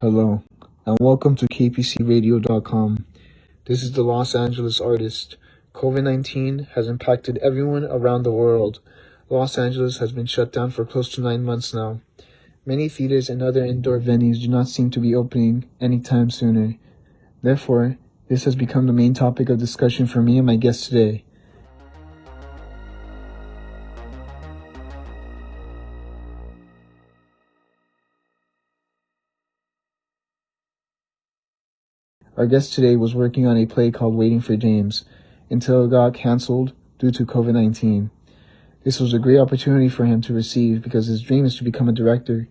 Hello, and welcome to KPCRadio.com. This is the Los Angeles artist. COVID-19 has impacted everyone around the world. Los Angeles has been shut down for close to 9 months now. Many theaters and other indoor venues do not seem to be opening anytime sooner. Therefore, this has become the main topic of discussion for me and my guest today. Our guest today was working on a play called Waiting for James until it got canceled due to COVID-19. This was a great opportunity for him to receive because his dream is to become a director.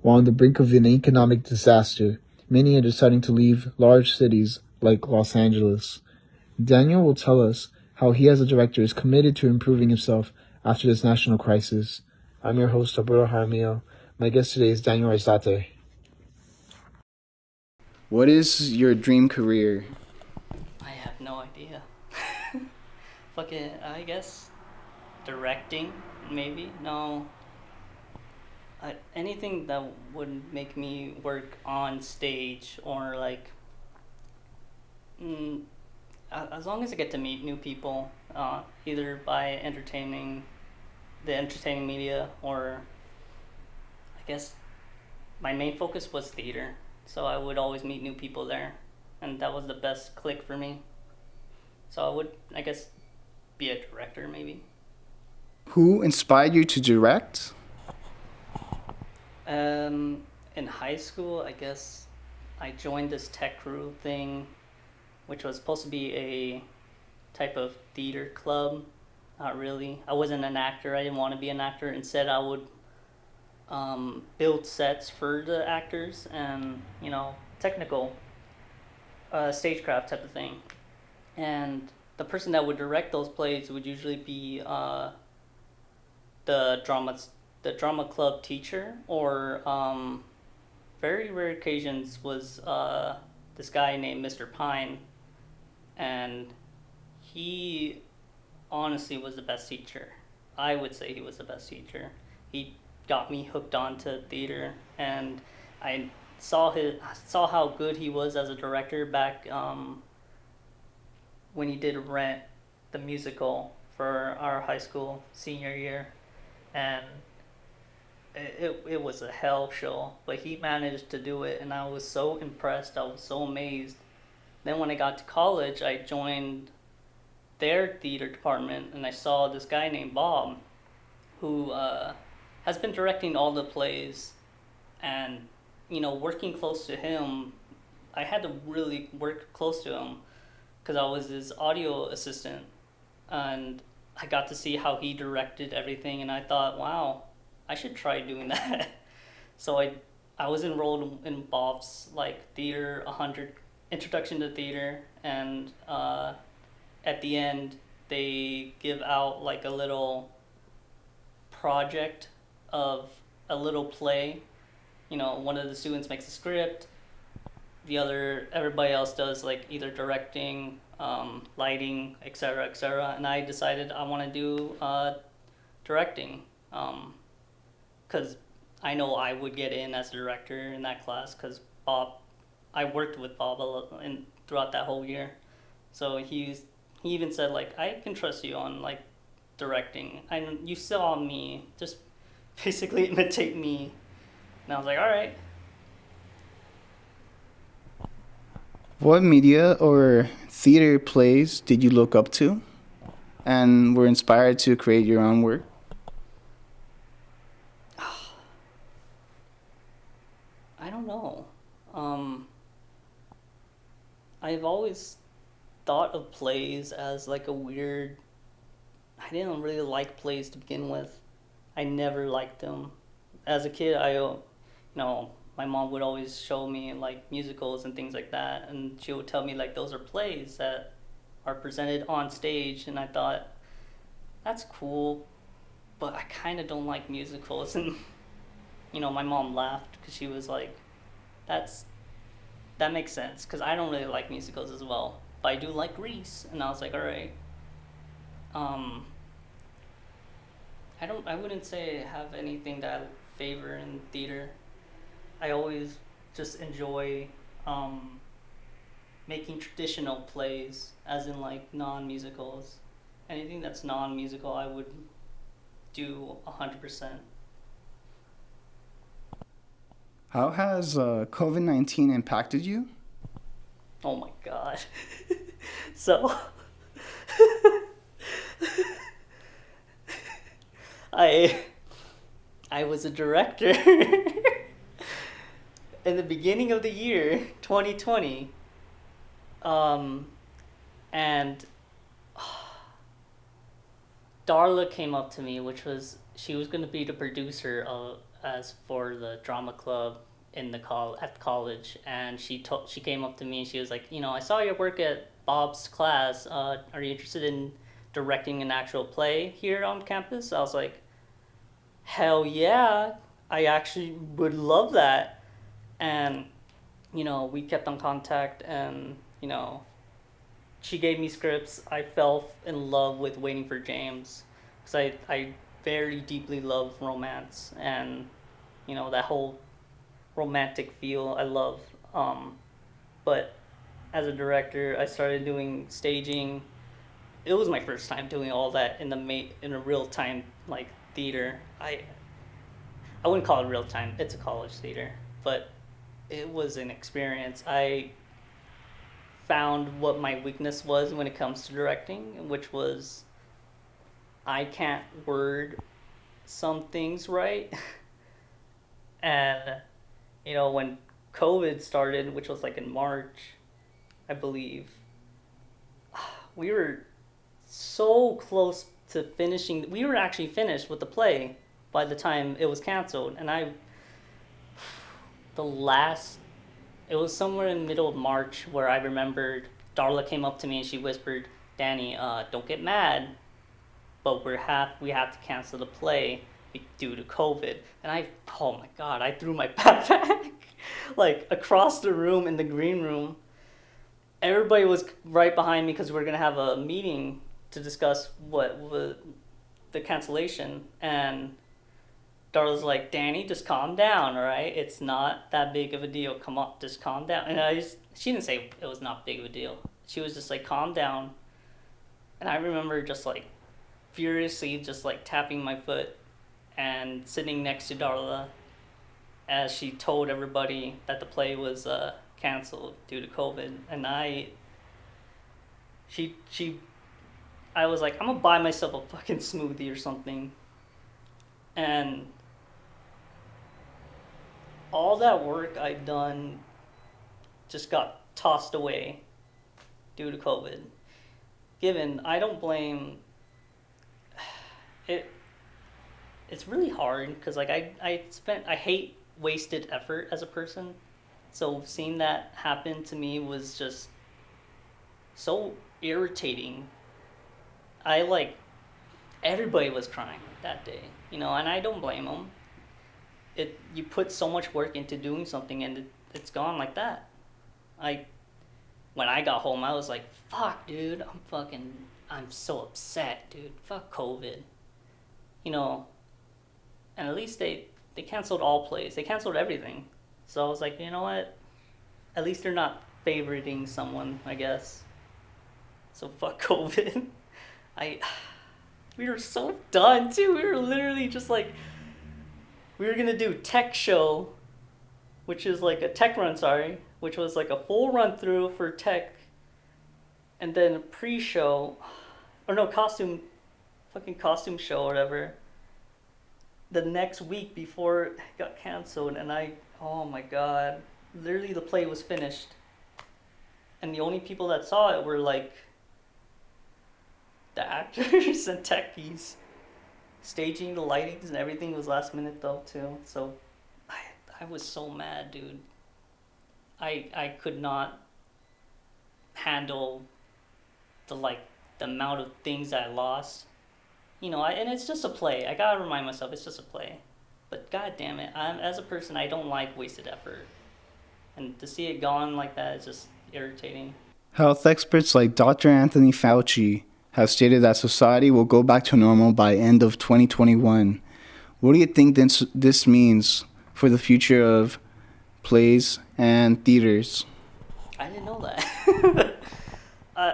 While on the brink of an economic disaster, many are deciding to leave large cities like Los Angeles. Daniel will tell us how he as a director is committed to improving himself after this national crisis. I'm your host, Alberto Jaramillo. My guest today is Daniel Arzate. What is your dream career? I have no idea. Fucking, I guess directing, maybe. No, anything that would make me work on stage or like, mm, as long as I get to meet new people, either by the entertaining media, or I guess my main focus was theater, so I would always meet new people there, and that was the best click for me. So I would, I guess, be a director maybe. Who inspired you to direct? In high school, I guess I joined this tech crew thing, which was supposed to be a type of theater club. Not really. I wasn't an actor. I didn't want to be an actor. Instead, I would build sets for the actors and technical stagecraft type of thing. And the person that would direct those plays would usually be the drama the drama club teacher, or very rare occasions was this guy named Mr. Pine, and he honestly was the best teacher. I would say he was the best teacher. He got me hooked onto theater, and I saw how good he was as a director back when he did Rent, the musical, for our high school senior year, and it was a hell show, but he managed to do it, and I was so impressed. I was so amazed. Then when I got to college, I joined their theater department, and I saw this guy named Bob, who has been directing all the plays, and working close to him, I had to really work close to him because I was his audio assistant, and I got to see how he directed everything, and I thought, wow, I should try doing that. So I was enrolled in Bob's like Theater 100 Introduction to Theater, and at the end they give out like a little project of a little play. One of the students makes a script, everybody else does like either directing, lighting, etc., etc. And I decided I want to do directing, because I know I would get in as a director in that class, because I worked with Bob throughout that whole year, so he even said like, I can trust you on like directing. You saw me just basically imitate me, and I was like, all right. What media or theater plays did you look up to and were inspired to create your own work? I don't know. Um, I've always thought of plays as like a weird. I didn't really like plays to begin with. I never liked them. As a kid, my mom would always show me like musicals and things like that, and she would tell me like those are plays that are presented on stage, and I thought that's cool, but I kind of don't like musicals, and my mom laughed because she was like, that's that makes sense because I don't really like musicals as well, but I do like Grease, and I was like, all right. Um, I wouldn't say I have anything that I favor in theater. I always just enjoy making traditional plays, as in like non-musicals. Anything that's non-musical, I would do 100%. How has COVID-19 impacted you? Oh my god. So I I was a director in the beginning of the year 2020. And Darla came up to me, which was she was going to be the producer as for the drama club in the at college, and she came up to me and she was like, I saw your work at Bob's class. Are you interested in directing an actual play here on campus? I was like, hell yeah, I actually would love that. And we kept on contact, and she gave me scripts. I fell in love with Waiting for James because I very deeply love romance, and that whole romantic feel I love. But as a director, I started doing staging. It was my first time doing all that in a real time like theater. I wouldn't call it real time. It's a college theater, but it was an experience. I found what my weakness was when it comes to directing, which was I can't word some things right. And when COVID started, which was like in March, I believe, we were so close to finishing. We were actually finished with the play by the time it was canceled, and it was somewhere in the middle of March where I remembered Darla came up to me and she whispered, "Danny, don't get mad, but we have to cancel the play due to COVID." And oh my god, I threw my backpack like across the room in the green room. Everybody was right behind me because we were gonna have a meeting to discuss what was the cancellation, and Darla's like, "Danny, just calm down, all right? It's not that big of a deal. Come on, just calm down." And she didn't say it was not big of a deal. She was just like, "Calm down." And I remember just like furiously just like tapping my foot and sitting next to Darla as she told everybody that the play was canceled due to COVID. And I was like, "I'm gonna buy myself a fucking smoothie or something." And all that work I'd done just got tossed away due to COVID. I don't blame it. It's really hard because like I hate wasted effort as a person. So seeing that happen to me was just so irritating. Everybody was crying that day, and I don't blame them. You put so much work into doing something and it's gone like that. When I got home, I was like, "Fuck, dude, I'm so upset, dude. Fuck COVID." And at least they canceled all plays. They canceled everything. So I was like, you know what? At least they're not favoriting someone, I guess. So fuck COVID. We were so done too. We were literally just like, we were gonna do tech show, which is like a tech run, which was like a full run through for tech, and then a pre-show, or no, costume show or whatever, the next week before it got canceled. And oh my god, literally the play was finished, and the only people that saw it were like the actors and techies. Staging, the lightings and everything was last minute though too. So I was so mad, dude. I could not handle the amount of things I lost. And it's just a play. I gotta remind myself it's just a play. But god damn it, as a person, I don't like wasted effort. And to see it gone like that is just irritating. Health experts like Dr. Anthony Fauci have stated that society will go back to normal by end of 2021. What do you think this means for the future of plays, and theaters. I didn't know that. uh,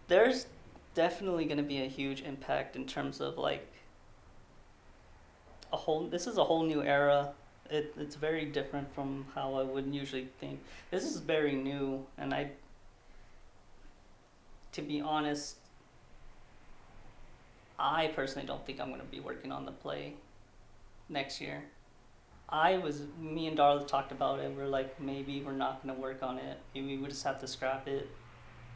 there's definitely going to be a huge impact in terms of like this is a whole new era. It's very different from how I would usually think. This is very new, and to be honest, I personally don't think I'm going to be working on the play next year. Me and Darla talked about it. We're like, maybe we're not going to work on it. Maybe we just have to scrap it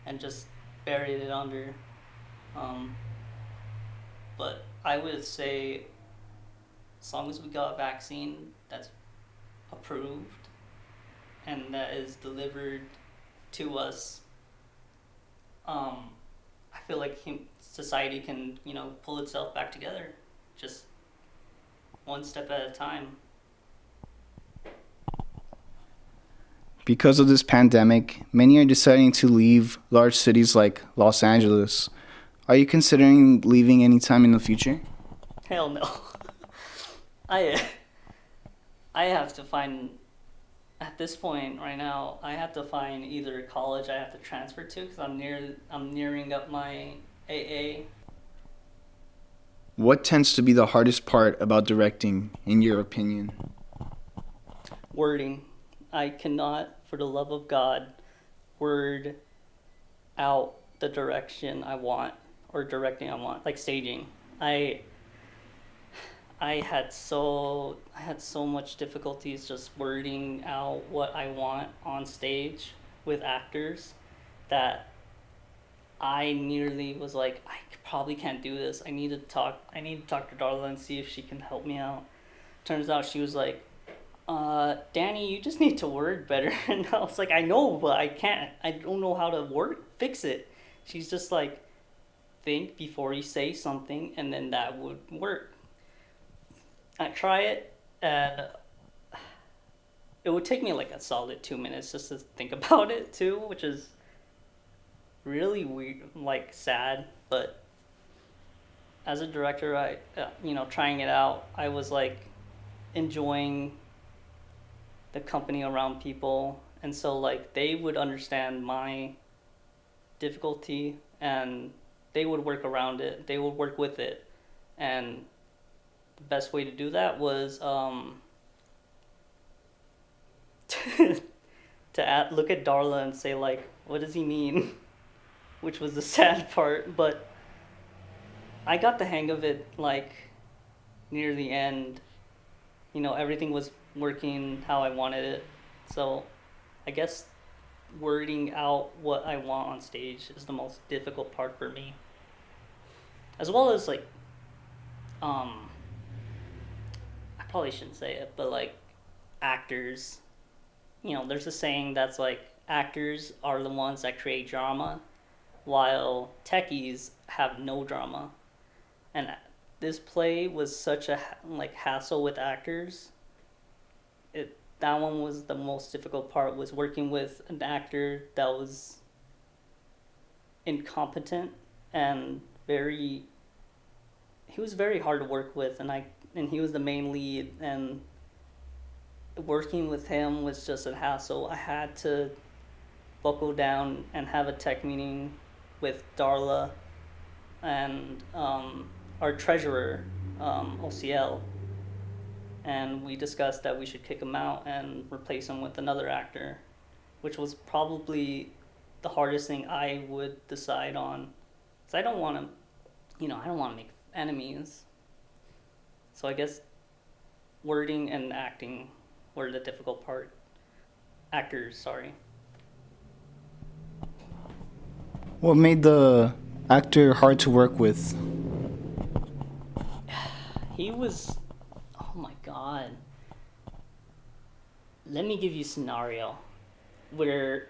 and just bury it under. But I would say, as long as we got a vaccine that's approved and that is delivered to us, I feel like society can, pull itself back together, just one step at a time. Because of this pandemic, many are deciding to leave large cities like Los Angeles. Are you considering leaving anytime in the future? Hell no. I have to find, at this point right now, I have to find either a college I have to transfer to because I'm nearing up my AA. What tends to be the hardest part about directing, in your opinion? Wording. I cannot, for the love of God, word out the direction I want or directing I want, like staging. I had so much difficulties just wording out what I want on stage with actors that I nearly was like, I probably can't do this. I need to talk to Darla and see if she can help me out. Turns out she was like, Danny, you just need to word better. And I was like, I know, but I can't. I don't know how to fix it. She's just like, think before you say something, and then that would work. I try it, and it would take me like a solid 2 minutes just to think about it too, which is really weird, like sad. But as a director, trying it out, I was like enjoying the company around people, and so like they would understand my difficulty and they would work around it, they would work with it. And the best way to do that was to look at Darla and say like, what does he mean? Which was the sad part, but I got the hang of it like near the end. Everything was working how I wanted it. So I guess wording out what I want on stage is the most difficult part for me. As well as like, I probably shouldn't say it, but like actors, there's a saying that's like, actors are the ones that create drama, while techies have no drama. And this play was such a hassle with actors. That one was the most difficult part, was working with an actor that was incompetent and he was very hard to work with, and he was the main lead, and working with him was just a hassle. I had to buckle down and have a tech meeting with Darla and our treasurer, OCL, and we discussed that we should kick him out and replace him with another actor, which was probably the hardest thing I would decide on, because I don't want to make enemies. So I guess wording and acting were the difficult part. Actors, sorry. What made the actor hard to work with? He was, oh my god. Let me give you a scenario where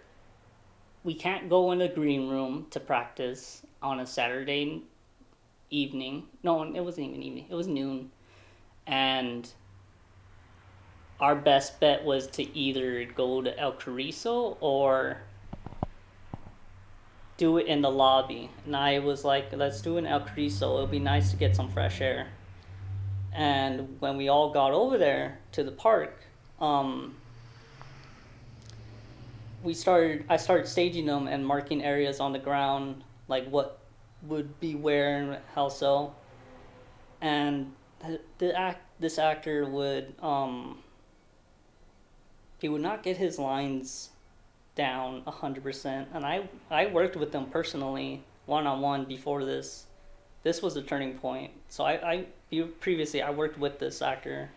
we can't go in the green room to practice on a Saturday evening. No, it wasn't even evening. It was noon. And our best bet was to either go to El Carrizo or do it in the lobby. And I was like, let's do it in El Carrizo. It'll be nice to get some fresh air. And when we all got over there to the park, I started staging them and marking areas on the ground, like what would be where and how so. And this actor would he would not get his lines down 100%. And I worked with him personally one on one before this. This was a turning point. So previously I worked with this actor,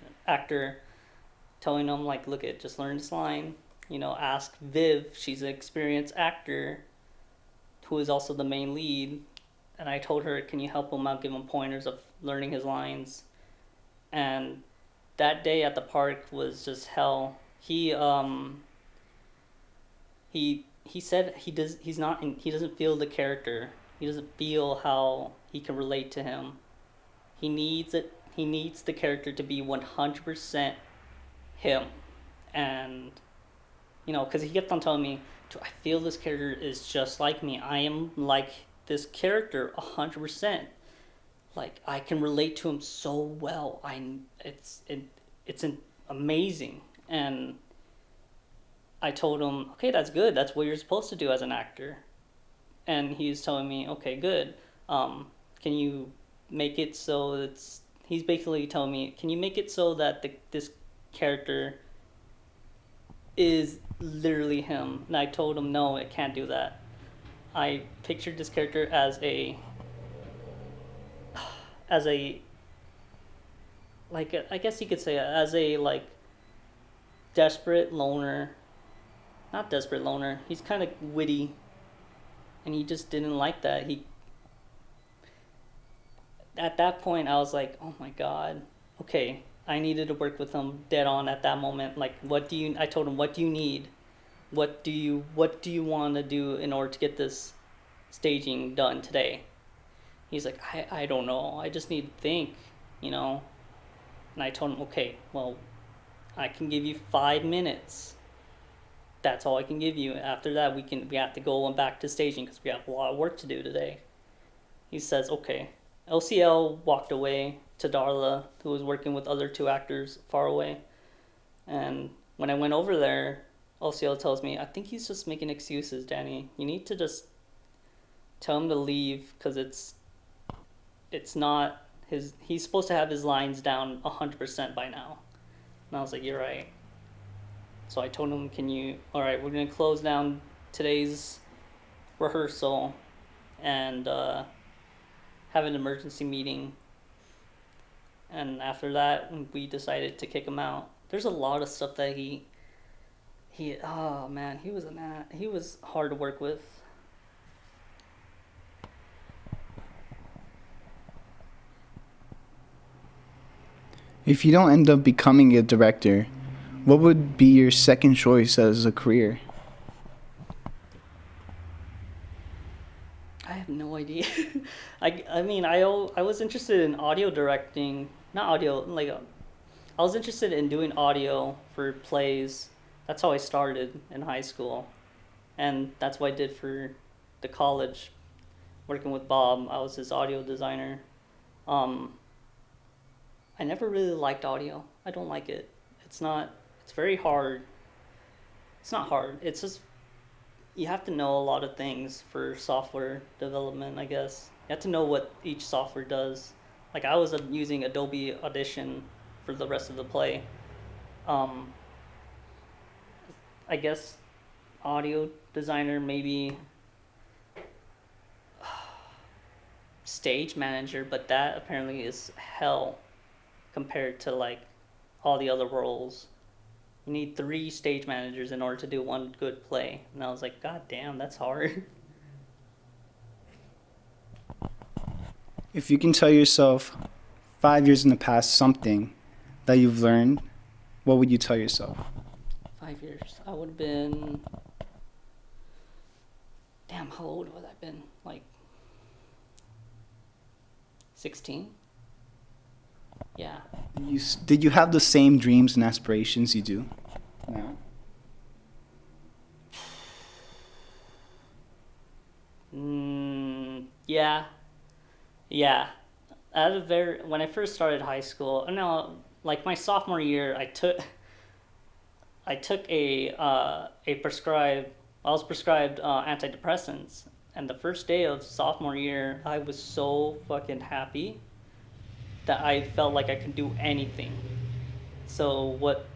telling him like, look, it just learn this line. Ask Viv. She's an experienced actor, who is also the main lead. And I told her, can you help him out, give him pointers of learning his lines. And that day at the park was just hell. He said he doesn't feel the character. He doesn't feel how he can relate to him. He needs the character to be 100% him. And because he kept on telling me, I feel this character is just like me. I am like this character 100%. Like, I can relate to him so well. It's amazing. And I told him, okay, that's good. That's what you're supposed to do as an actor. And he's telling me, okay, good. Can you make it so he's basically telling me, can you make it so that this character is literally him? And I told him, no, I can't do that. I pictured this character as a like, I guess you could say as a like desperate loner. Not desperate loner. He's kind of witty, and he just didn't like that. At that point, I was like, oh my god, okay, I needed to work with him dead on at that moment. Like, I told him, what do you need? What do you want to do in order to get this staging done today? He's like, I don't know. I just need to think, And I told him, okay, well, I can give you 5 minutes. That's all I can give you. After that, we have to go back to staging because we have a lot of work to do today. He says, okay. LCL walked away to Darla, who was working with other 2 actors far away. And when I went over there, LCL tells me, I think he's just making excuses, Danny. You need to just tell him to leave because it's not he's supposed to have his lines down 100% by now. And I was like, you're right. So I told him, all right, we're going to close down today's rehearsal and have an emergency meeting. And after that, we decided to kick him out. There's a lot of stuff that oh man, he was hard to work with. If you don't end up becoming a director, what would be your second choice as a career? I have no idea. I was interested in audio directing, not audio, I was interested in doing audio for plays. That's how I started in high school. And that's what I did for the college, working with Bob. I was his audio designer. I never really liked audio. I don't like it. It's very hard. It's not hard. It's just, you have to know a lot of things for software development, I guess. You have to know what each software does. Like, I was using Adobe Audition for the rest of the play. I guess audio designer, maybe stage manager, but that apparently is hell compared to like all the other roles. You need 3 stage managers in order to do one good play. And I was like, god damn, that's hard. If you can tell yourself 5 years in the past something that you've learned, what would you tell yourself? 5 years. I would have been... Damn, how old would I have been? Like 16? Yeah. Did you have the same dreams and aspirations you do now? Yeah. When I first started high school, no, like my sophomore year, I took a prescribed I was prescribed antidepressants, and the first day of sophomore year, I was so fucking happy that I felt like I could do anything. So what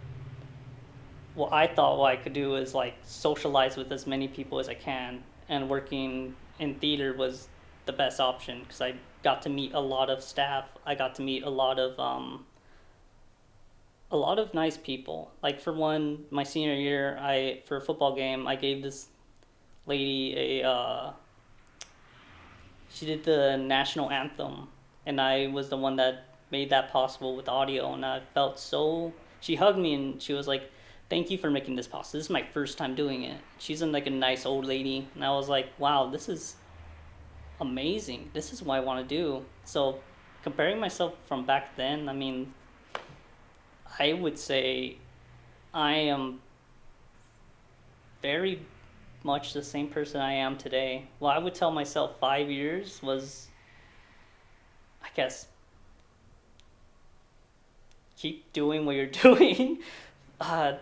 I thought what I could do is like socialize with as many people as I can, and working in theater was the best option because I got to meet a lot of staff. I got to meet a lot of nice people. Like for one, my senior year, I for a football game, I gave this lady a she did the national anthem, and I was the one that made that possible with audio, and I felt so. She hugged me and she was like, "Thank you for making this possible. This is my first time doing it." She's in like a nice old lady, and I was like, "Wow, this is amazing. This is what I want to do." So, comparing myself from back then, I mean, I would say I am very much the same person I am today. Well, I would tell myself 5 years was, I guess, keep doing what you're doing. uh,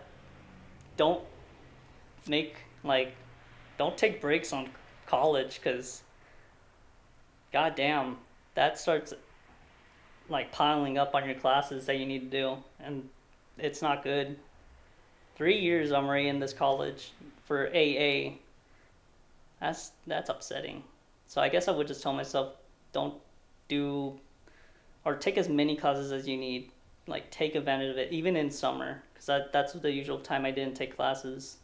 don't make, like, don't take breaks on college because, goddamn, that starts, like, piling up on your classes that you need to do, and it's not good. 3 years I'm already in this college for AA. That's upsetting. So I guess I would just tell myself, don't do or take as many classes as you need. Like take advantage of it, even in summer, because that's the usual time I didn't take classes.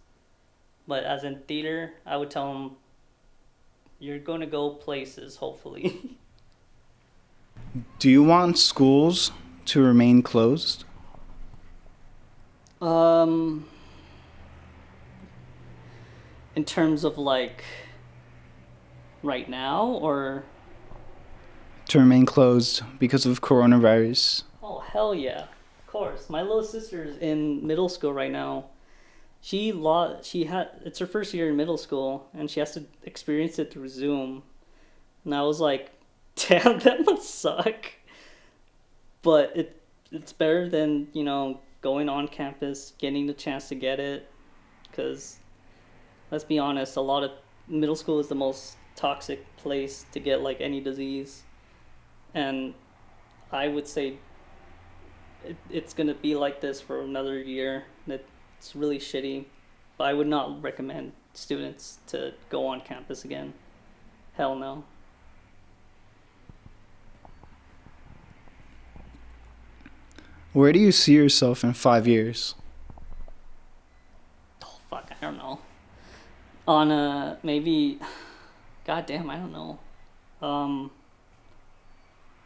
But as in theater, I would tell them, you're going to go places, hopefully. Do you want schools to remain closed? um, in terms of like right now, or To remain closed because of coronavirus? oh hell yeah, of course. My little sister's in middle school right now. She had it's her first year in middle school, and she has to experience it through Zoom. And I was like, damn, that must suck. But it's better than going on campus, getting the chance to get it. Because let's be honest, a lot of middle school is the most toxic place to get like any disease, and I would say it's gonna be like this for another year. It's really shitty, but I would not recommend students to go on campus again. Hell no. Where do you see yourself in 5 years? Oh fuck, I don't know. On maybe, goddamn, I don't know.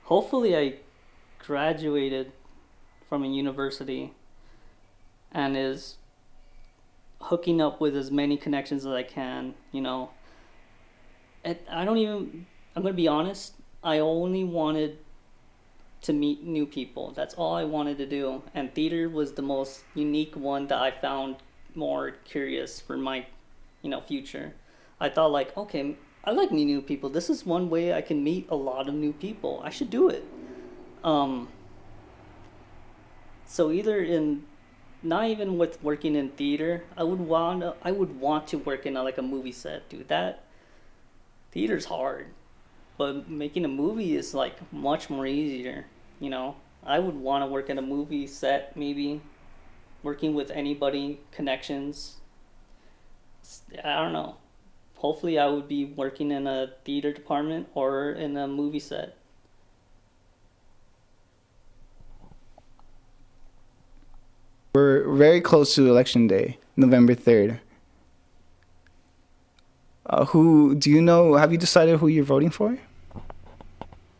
Hopefully I graduated from a university and is hooking up with as many connections as I can. I don't even. I'm gonna be honest. I only wanted to meet new people. That's all I wanted to do, and theater was the most unique one that I found more curious for my, future. I thought like, okay, I like meeting new people. This is one way I can meet a lot of new people. I should do it. So either in, not even with working in theater, I would want to work in like a movie set, dude. That theater's hard, but making a movie is like much more easier. I would want to work in a movie set, maybe working with anybody, connections. I don't know. Hopefully, I would be working in a theater department or in a movie set. We're very close to Election Day, November 3rd. Who do you know? Have you decided who you're voting for?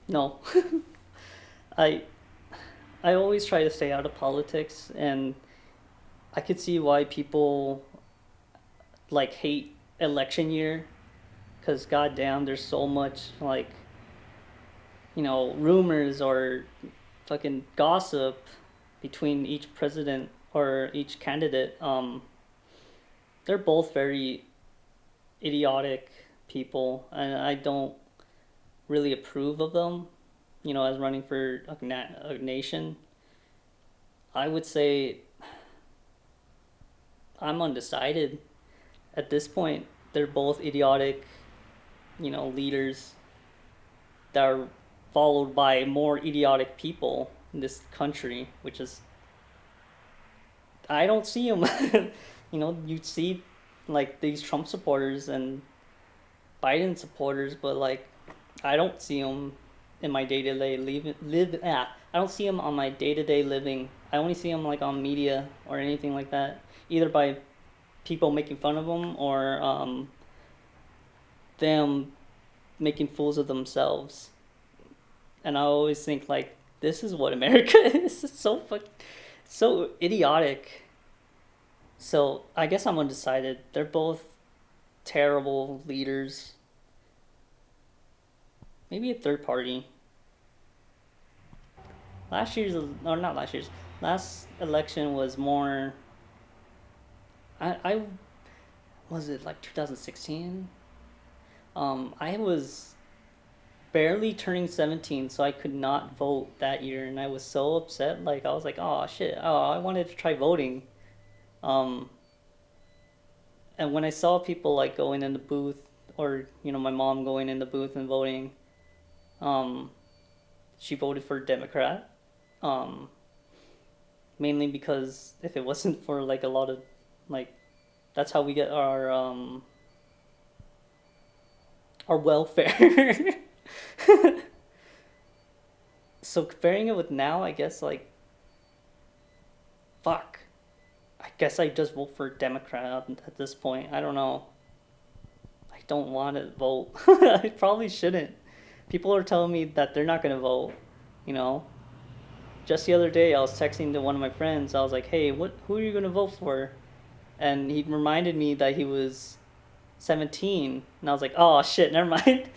No, I I always try to stay out of politics, and I could see why people like hate election year, because goddamn, there's so much like rumors or fucking gossip between each president or each candidate. They're both very idiotic people, and I don't really approve of them. As running for a nation. I would say I'm undecided. At this point, they're both idiotic, leaders that are followed by more idiotic people in this country, which is, I don't see them. You see like these Trump supporters and Biden supporters, but like I don't see them in my day to day I don't see them on my day to day living. I only see them like on media or anything like that, either by people making fun of them or them making fools of themselves. And I always think like this is what America is. It's so idiotic. So I guess I'm undecided. They're both terrible leaders. Maybe a third party. Last election was more. I was it like 2016. I was barely turning 17, so I could not vote that year, and I was so upset. Like I was like, oh shit, oh I wanted to try voting. Um, and when I saw people like going in the booth, or my mom going in the booth and voting, um, she voted for Democrat. Um, Mainly because if it wasn't for like a lot of like, that's how we get our welfare. So comparing it with now, I guess like, fuck. I guess I just vote for Democrat at this point. I don't know. I don't want to vote. I probably shouldn't. People are telling me that they're not gonna vote. You know. Just the other day, I was texting to one of my friends. I was like, "Hey, Who are you gonna vote for?" And he reminded me that he was 17, and I was like, "Oh shit, never mind."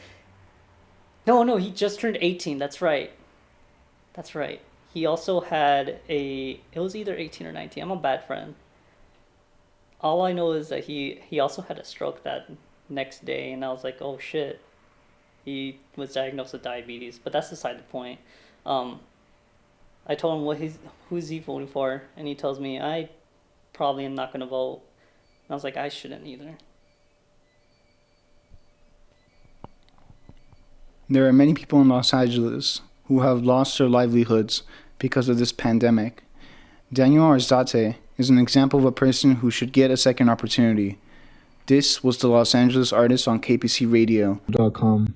No, he just turned 18. That's right. That's right. He also had it was either 18 or 19. I'm a bad friend. All I know is that he also had a stroke that next day, and I was like, oh shit. He was diagnosed with diabetes, but that's beside the point. Um, I told him who's he voting for, and he tells me I probably am not gonna vote. And I was like, I shouldn't either. There are many people in Los Angeles who have lost their livelihoods because of this pandemic. Daniel Arzate is an example of a person who should get a second opportunity. This was the Los Angeles Artist on KPC Radio. .com.